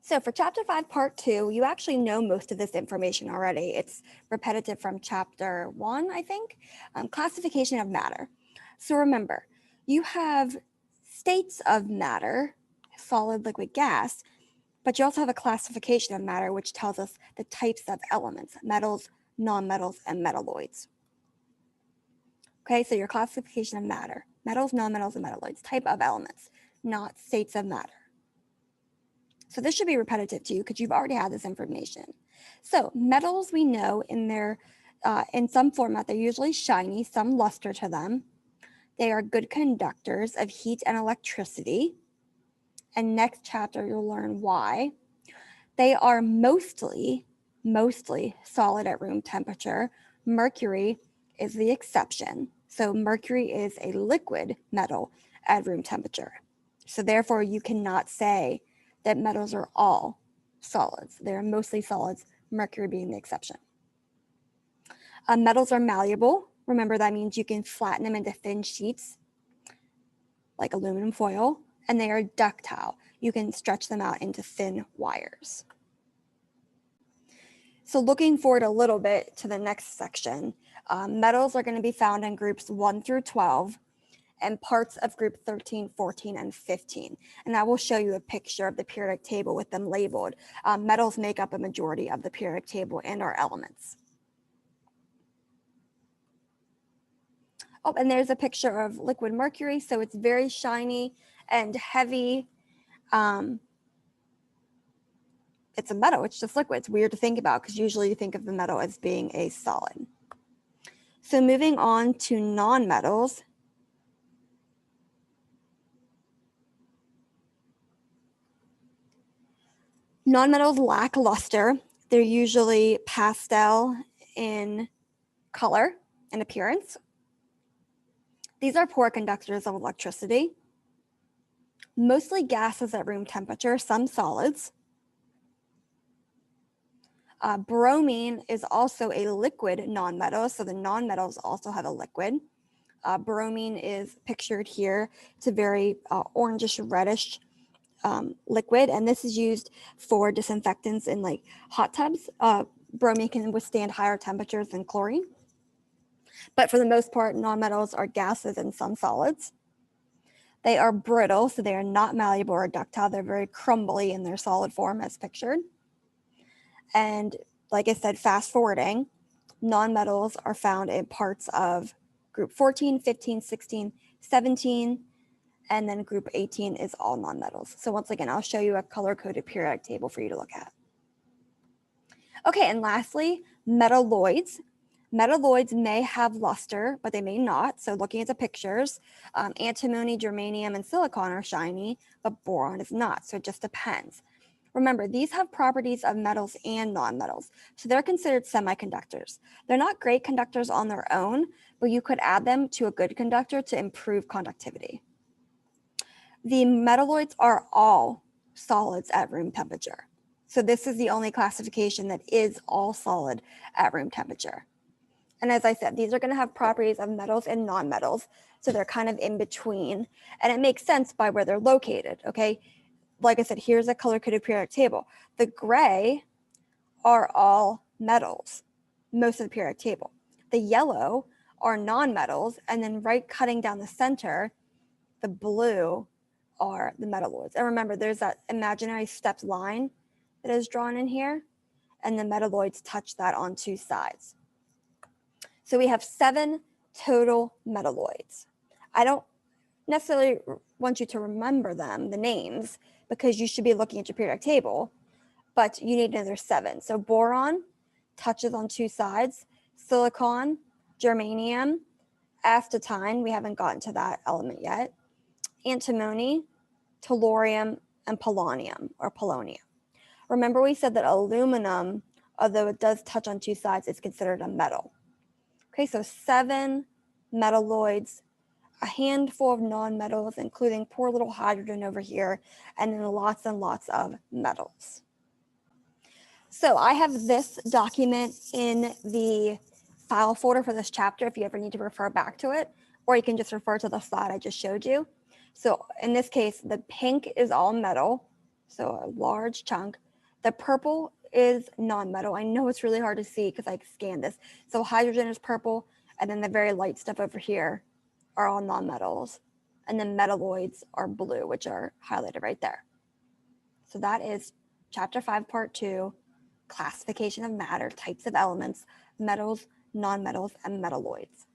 So for chapter 5, part 2, you actually know most of this information already. It's repetitive from chapter 1, I think, classification of matter. So remember, you have states of matter, solid, liquid, gas, but you also have a classification of matter, which tells us the types of elements, metals, nonmetals, and metalloids. Okay, so your classification of matter, metals, nonmetals, and metalloids, type of elements, not states of matter. So this should be repetitive to you because you've already had this information. So metals, we know in some format, they're usually shiny, some luster to them. They are good conductors of heat and electricity. And next chapter, you'll learn why. They are mostly solid at room temperature. Mercury is the exception. So mercury is a liquid metal at room temperature. So therefore, you cannot say that metals are all solids. They're mostly solids, mercury being the exception. Metals are malleable. Remember, that means you can flatten them into thin sheets like aluminum foil, and they are ductile. You can stretch them out into thin wires. So looking forward a little bit to the next section, metals are going to be found in groups 1 through 12 and parts of group 13, 14, and 15. And I will show you a picture of the periodic table with them labeled. Metals make up a majority of the periodic table and are elements. Oh, and there's a picture of liquid mercury. So it's very shiny and heavy. It's a metal, it's just liquid. It's weird to think about because usually you think of the metal as being a solid. So moving on to nonmetals. Nonmetals lack luster. They're usually pastel in color and appearance. These are poor conductors of electricity. Mostly gases at room temperature, some solids. Bromine is also a liquid nonmetal, so the nonmetals also have a liquid. Bromine is pictured here. It's a very orangish reddish liquid, and this is used for disinfectants in like hot tubs. Bromine can withstand higher temperatures than chlorine. But for the most part, nonmetals are gases and some solids. They are brittle, so they are not malleable or ductile. They're very crumbly in their solid form as pictured. And like I said, fast forwarding, nonmetals are found in parts of group 14, 15, 16, 17, and then group 18 is all nonmetals. So once again, I'll show you a color-coded periodic table for you to look at. Okay, and lastly, metalloids. Metalloids may have luster, but they may not. So looking at the pictures, antimony, germanium, and silicon are shiny, but boron is not. So it just depends. Remember, these have properties of metals and nonmetals, so they're considered semiconductors. They're not great conductors on their own, but you could add them to a good conductor to improve conductivity. The metalloids are all solids at room temperature. So this is the only classification that is all solid at room temperature. And as I said, these are going to have properties of metals and nonmetals, so they're kind of in between. And it makes sense by where they're located, okay? Like I said, here's a color-coded periodic table. The gray are all metals, most of the periodic table. The yellow are nonmetals, and then right cutting down the center, the blue are the metalloids. And remember, there's that imaginary stepped line that is drawn in here, and the metalloids touch that on two sides. So we have 7 total metalloids. I don't necessarily want you to remember them, the names, because you should be looking at your periodic table, but you need to know there's 7. So boron touches on 2 sides, silicon, germanium, astatine, we haven't gotten to that element yet, antimony, tellurium, and polonium or polonium. Remember we said that aluminum, although it does touch on 2 sides, is considered a metal. Okay, so 7 metalloids, a handful of nonmetals, including poor little hydrogen over here, and then lots and lots of metals. So I have this document in the file folder for this chapter if you ever need to refer back to it, or you can just refer to the slide I just showed you. So in this case, the pink is all metal, So a large chunk. The purple is non-metal. I know it's really hard to see because I scanned this. So hydrogen is purple, and then the very light stuff over here are all non-metals. And then metalloids are blue, which are highlighted right there. So that is chapter 5, part 2, classification of matter, types of elements, metals, non-metals, and metalloids.